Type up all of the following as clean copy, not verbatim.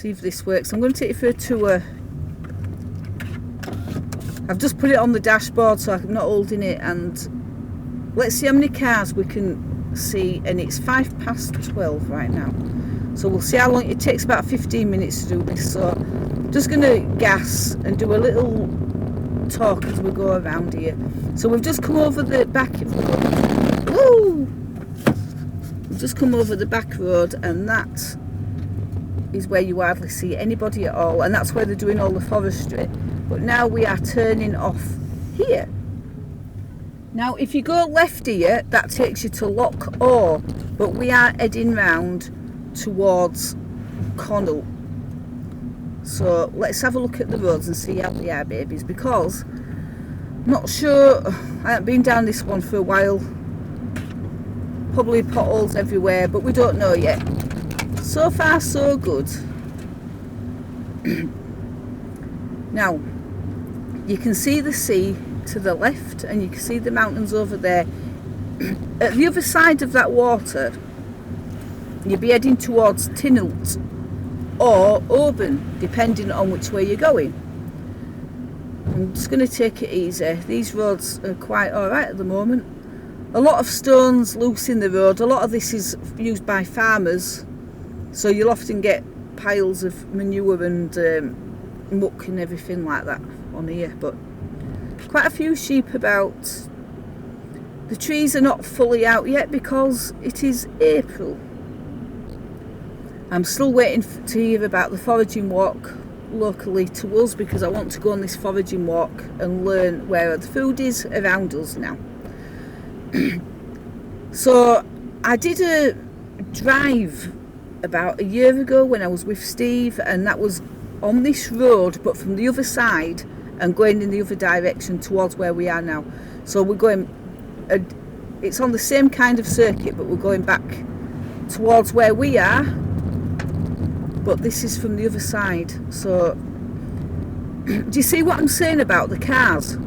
See if this works. I'm going to take you for a tour. I've just put it on the dashboard so I'm not holding it, and let's see how many cars we can see. And it's 12:05 right now, so we'll see how long it takes. About 15 minutes to do this, so I'm just going to gas and do a little talk as we go around here. So we've just come over the back road. Woo! We've just come over the back road, and that is where you hardly see anybody at all, and that's where they're doing all the forestry. But now we are turning off here. Now if you go left here, that takes you to Loch Orr, but we are heading round towards Connell. So let's have a look at the roads and see how they are, babies, because I'm not sure. I haven't been down this one for a while. Probably potholes everywhere, but we don't know yet. So far so good. Now you can see the sea to the left, and you can see the mountains over there. At the other side of that water, you'll be heading towards Tinnelt or Oban, depending on which way you're going. I'm just going to take it easy. These roads are quite alright at the moment. A lot of stones loose in the road. A lot of this is used by farmers, so you'll often get piles of manure and muck and everything like that on here. But quite a few sheep about. The trees are not fully out yet because it is April. I'm still waiting to hear about the foraging walk locally to us, because I want to go on this foraging walk and learn where the food is around us now. So I did a drive about a year ago when I was with Steve, and that was on this road but from the other side and going in the other direction towards where we are now. So we're going, it's on the same kind of circuit, but we're going back towards where we are, but this is from the other side. So do you see what I'm saying about the cars?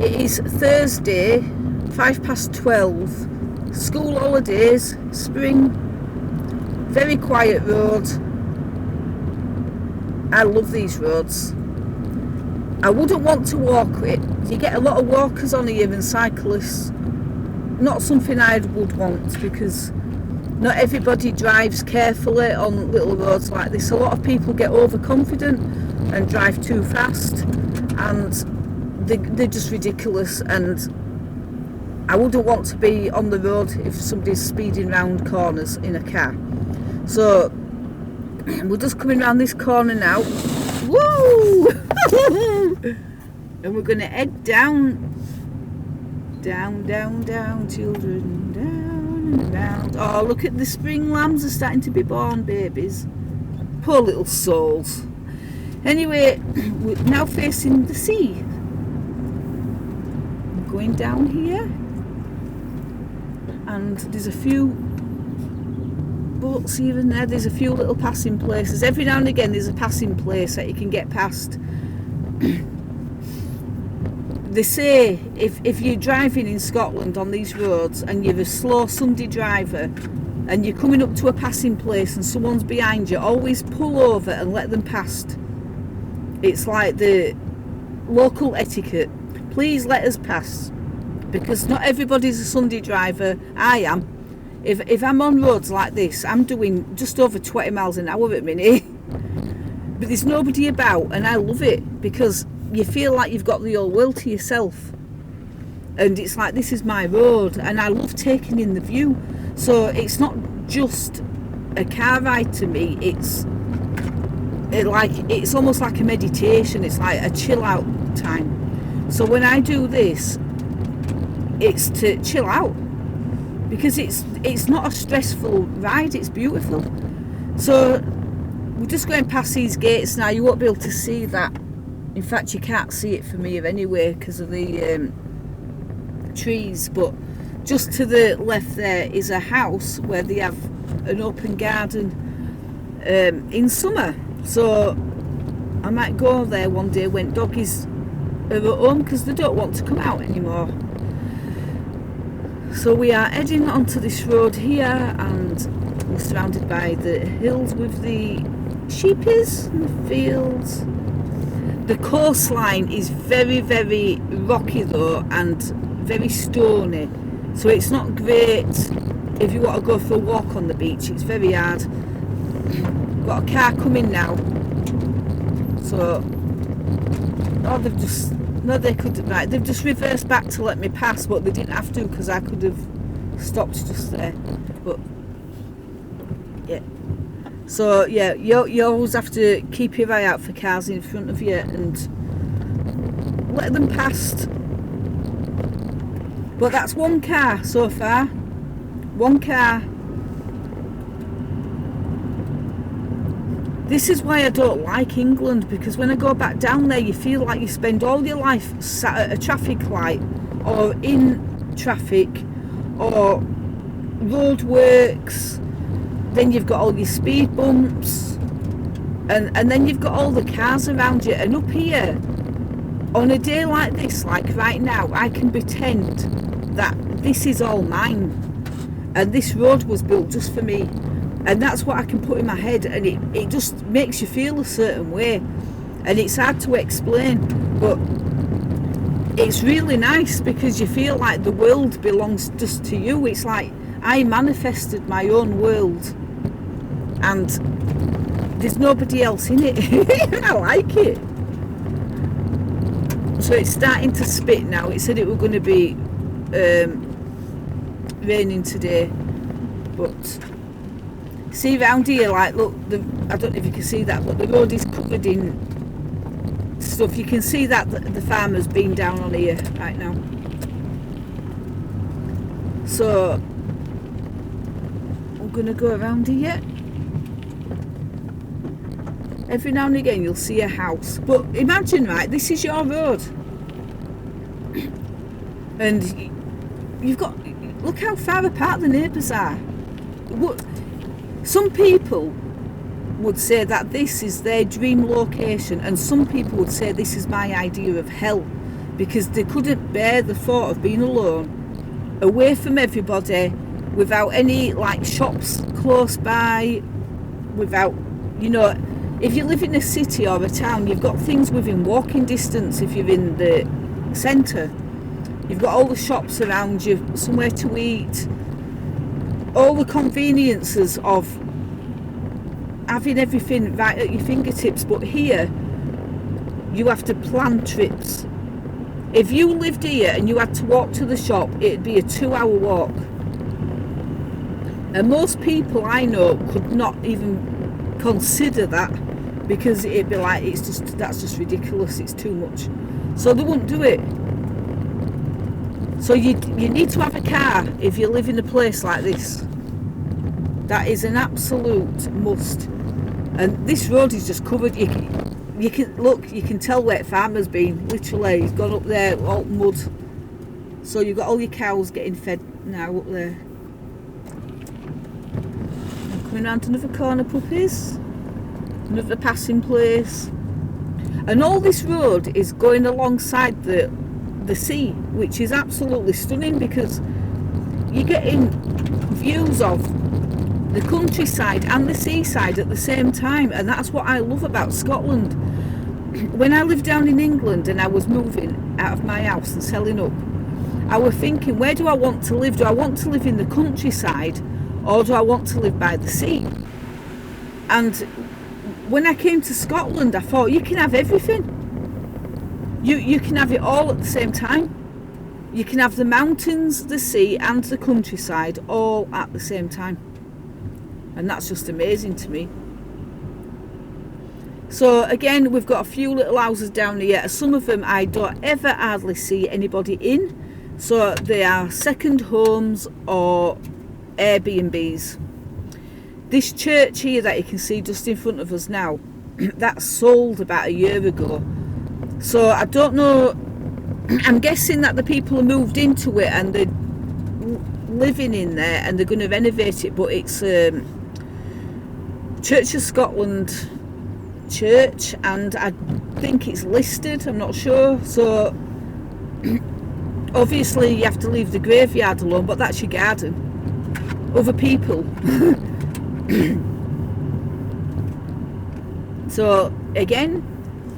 It is Thursday, 12:05, school holidays, spring, very quiet road. I love these roads. I wouldn't want to walk it. You get a lot of walkers on here and cyclists. Not something I would want, because not everybody drives carefully on little roads like this. A lot of people get overconfident and drive too fast, and they're just ridiculous, and I wouldn't want to be on the road if somebody's speeding round corners in a car. So we're just coming around this corner now. Woo! And we're going to head down, children, down and around. Oh, look at the spring lambs are starting to be born, babies. Poor little souls. Anyway, we're now facing the sea. I'm going down here, and there's a few boats here and there. There's a few little passing places. Every now and again there's a passing place that you can get past. They say if you're driving in Scotland on these roads and you're a slow Sunday driver and you're coming up to a passing place and someone's behind you, always pull over and let them past. It's like the local etiquette. Please let us pass, because not everybody's a Sunday driver. I am. If I'm on roads like this, I'm doing just over 20 miles an hour at a minute. But there's nobody about, and I love it, because you feel like you've got the whole world to yourself. And it's like, this is my road, and I love taking in the view. So it's not just a car ride to me, it's almost like a meditation. It's like a chill out time. So when I do this, it's to chill out, because it's not a stressful ride, it's beautiful. So we're just going past these gates now. You won't be able to see that. In fact, you can't see it from here anyway because of the trees, but just to the left there is a house where they have an open garden in summer. So I might go there one day when doggies are at home, because they don't want to come out anymore. So we are heading onto this road here, and we're surrounded by the hills with the sheep is in the fields. The coastline is very, very rocky though, and very stony, so it's not great if you want to go for a walk on the beach. It's very hard. Got a car coming now, so they've just they've just reversed back to let me pass, but they didn't have to because I could have stopped just there. But yeah, so yeah, you always have to keep your eye out for cars in front of you and let them past. But that's one car so far. One car. This is why I don't like England, because when I go back down there you feel like you spend all your life sat at a traffic light or in traffic or roadworks. Then you've got all your speed bumps and then you've got all the cars around you. And up here, on a day like this, like right now, I can pretend that this is all mine and this road was built just for me. And that's what I can put in my head, and it just makes you feel a certain way, and it's hard to explain, but it's really nice because you feel like the world belongs just to you. It's like I manifested my own world and there's nobody else in it. I like it. So it's starting to spit now. It said it were going to be raining today, but see round here, like look, I don't know if you can see that, but the road is covered in stuff. You can see that the farmer's been down on here right now. So I'm gonna go around here. Every now and again you'll see a house, but imagine, right, this is your road and you've got, look how far apart the neighbours are. Some people would say that this is their dream location, and some people would say this is my idea of hell, because they couldn't bear the thought of being alone, away from everybody, without any like shops close by, without, you know, if you live in a city or a town, you've got things within walking distance. If you're in the centre, you've got all the shops around you, somewhere to eat, all the conveniences of having everything right at your fingertips. But here you have to plan trips. If you lived here and you had to walk to the shop, it'd be a 2-hour walk, and most people I know could not even consider that, because it'd be like, it's just, that's just ridiculous, it's too much, so they wouldn't do it. So you need to have a car if you live in a place like this. That is an absolute must. And this road is just covered. You can look, you can tell where the farmer's been. Literally, he's gone up there, all mud. So you've got all your cows getting fed now up there. I'm coming round to another corner, puppies. Another passing place. And all this road is going alongside the sea, which is absolutely stunning, because you're getting views of the countryside and the seaside at the same time, and that's what I love about Scotland. When I lived down in England and I was moving out of my house and selling up, I was thinking, where do I want to live? Do I want to live in the countryside, or do I want to live by the sea? And when I came to Scotland, I thought, you can have everything. You can have it all at the same time. You can have the mountains, the sea and the countryside all at the same time. And that's just amazing to me. So again, we've got a few little houses down here. Some of them I don't ever hardly see anybody in. So they are second homes or Airbnbs. This church here that you can see just in front of us now, that sold about a year ago. So I don't know, I'm guessing that the people have moved into it and they're living in there and they're going to renovate it, but it's Church of Scotland church, and I think it's listed, I'm not sure. So obviously you have to leave the graveyard alone, but that's your garden. Other people So again,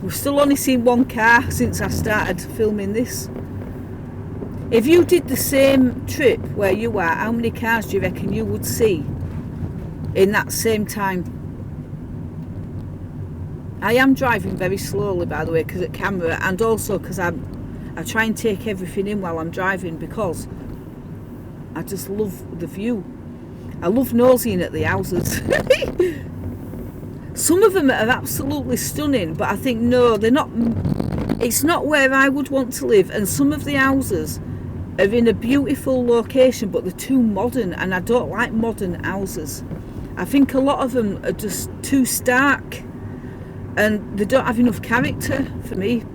we've still only seen one car since I started filming this. If you did the same trip where you are, how many cars do you reckon you would see in that same time? I am driving very slowly, by the way, because of camera, and also because I try and take everything in while I'm driving, because I just love the view. I love nosing at the houses. Some of them are absolutely stunning, but I think no, they're not. It's not where I would want to live. And some of the houses are in a beautiful location, but they're too modern, and I don't like modern houses. I think a lot of them are just too stark, and they don't have enough character for me.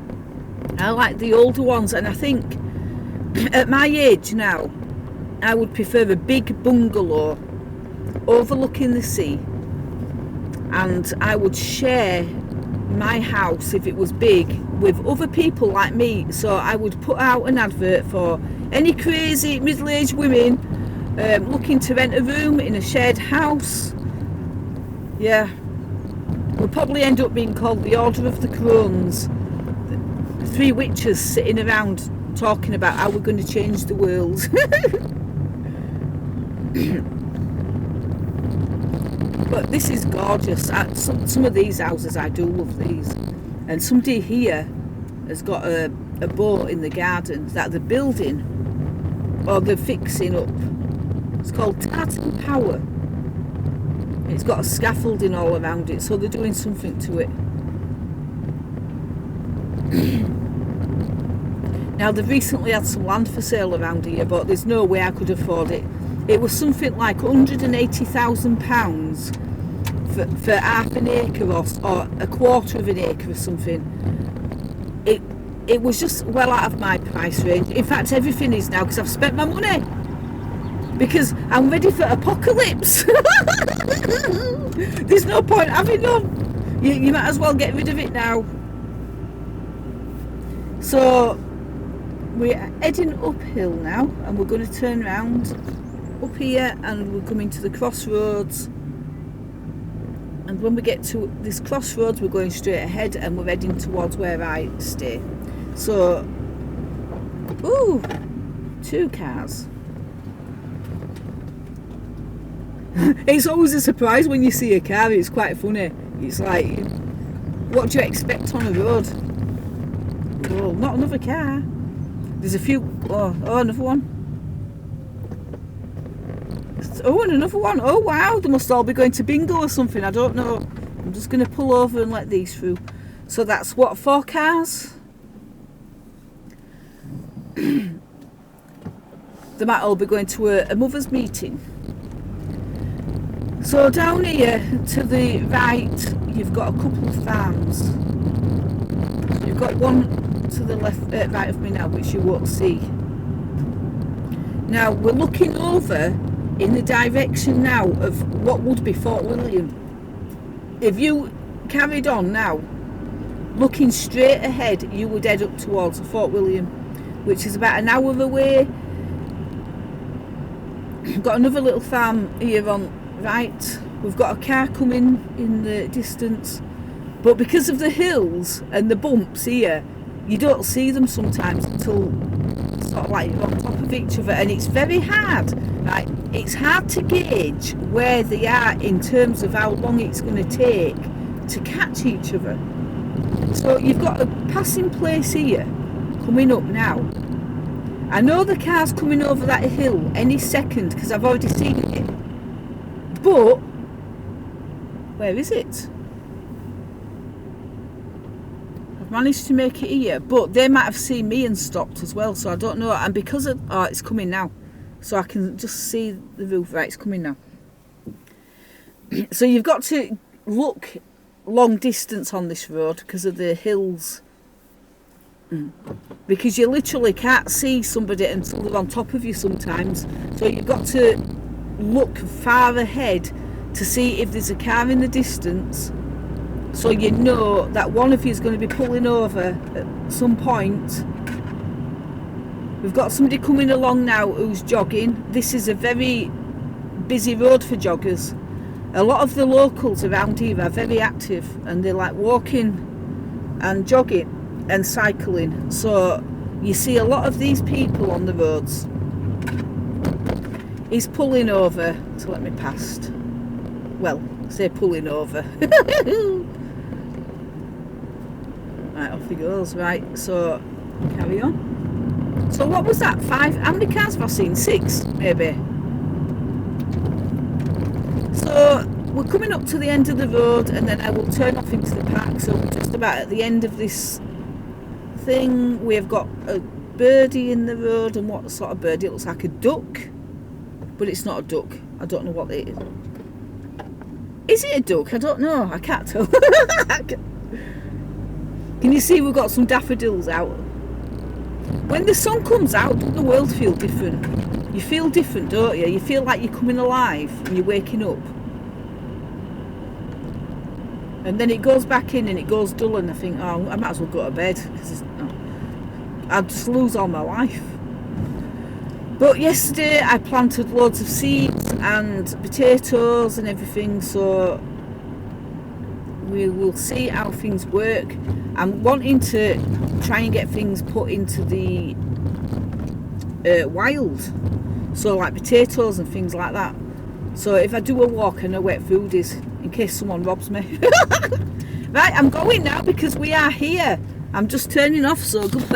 I like the older ones, and I think at my age now, I would prefer a big bungalow overlooking the sea, and I would share my house, if it was big, with other people like me. So I would put out an advert for any crazy middle-aged women looking to rent a room in a shared house. Yeah, we'll probably end up being called the Order of the Crones, the three witches sitting around talking about how we're going to change the world. But this is gorgeous. Some of these houses, I do love these. And somebody here has got a boat in the garden that they're building, or they're fixing up. It's called Tartan Power. It's got a scaffolding all around it, so they're doing something to it. Now, they've recently had some land for sale around here, but there's no way I could afford it. It was something like £180,000 for half an acre or a quarter of an acre or something. It was just well out of my price range. In fact, everything is now, because I've spent my money. Because I'm ready for apocalypse. There's no point having none. You might as well get rid of it now. So we're heading uphill now, and we're going to turn around up here, and we're coming to the crossroads. And when we get to this crossroads, we're going straight ahead, and we're heading towards where I stay. So, ooh, 2 cars. It's always a surprise when you see a car. It's quite funny. It's like, what do you expect on a road? Oh, not another car. There's a few. Oh, another one. Oh, and another one. Oh, wow. They must all be going to bingo or something. I don't know. I'm just going to pull over and let these through. So that's what, 4 cars? They might all be going to a mother's meeting. So down here to the right, you've got a couple of farms. You've got one to the left, right of me now, which you won't see. Now we're looking over in the direction now of what would be Fort William. If you carried on now, looking straight ahead, you would head up towards Fort William, which is about an hour away. We've got another little farm here on right. We've got a car coming in the distance, but because of the hills and the bumps here, you don't see them sometimes until sort of like you're on top of each other, and it's very hard. Right? It's hard to gauge where they are in terms of how long it's going to take to catch each other. So you've got a passing place here coming up now. I know the car's coming over that hill any second because I've already seen it. But where is it? I've managed to make it here, but they might have seen me and stopped as well, so I don't know. And because of it's coming now, so I can just see the roof. Right, it's coming now. So you've got to look long distance on this road because of the hills. Because you literally can't see somebody until they're on top of you sometimes. So you've got to look far ahead to see if there's a car in the distance, so you know that one of you is going to be pulling over at some point. We've got somebody coming along now who's jogging. This is a very busy road for joggers, A lot of the locals around here are very active, and they like walking and jogging and cycling. So you see a lot of these people on the roads. He's pulling over to let me past. Well, say pulling over. Right, off he goes. Right, so carry on. So what was that? 5? How many cars have I seen? 6, maybe. So we're coming up to the end of the road, and then I will turn off into the park. So we're just about at the end of this thing. We've got a birdie in the road, and what sort of birdie? It looks like a duck, but it's not a duck. I don't know what it is. Is it a duck? I don't know. I can't tell. Can you see we've got some daffodils out? When the sun comes out, doesn't the world feel different? You feel different, don't you? You feel like you're coming alive and you're waking up. And then it goes back in and it goes dull, and I think, oh, I might as well go to bed, because I'd just lose all my life. But yesterday I planted loads of seeds and potatoes and everything, so we will see how things work. I'm wanting to try and get things put into the wild, so like potatoes and things like that. So if I do a walk, I know where food is, in case someone robs me. Right, I'm going now because we are here. I'm just turning off, so goodbye.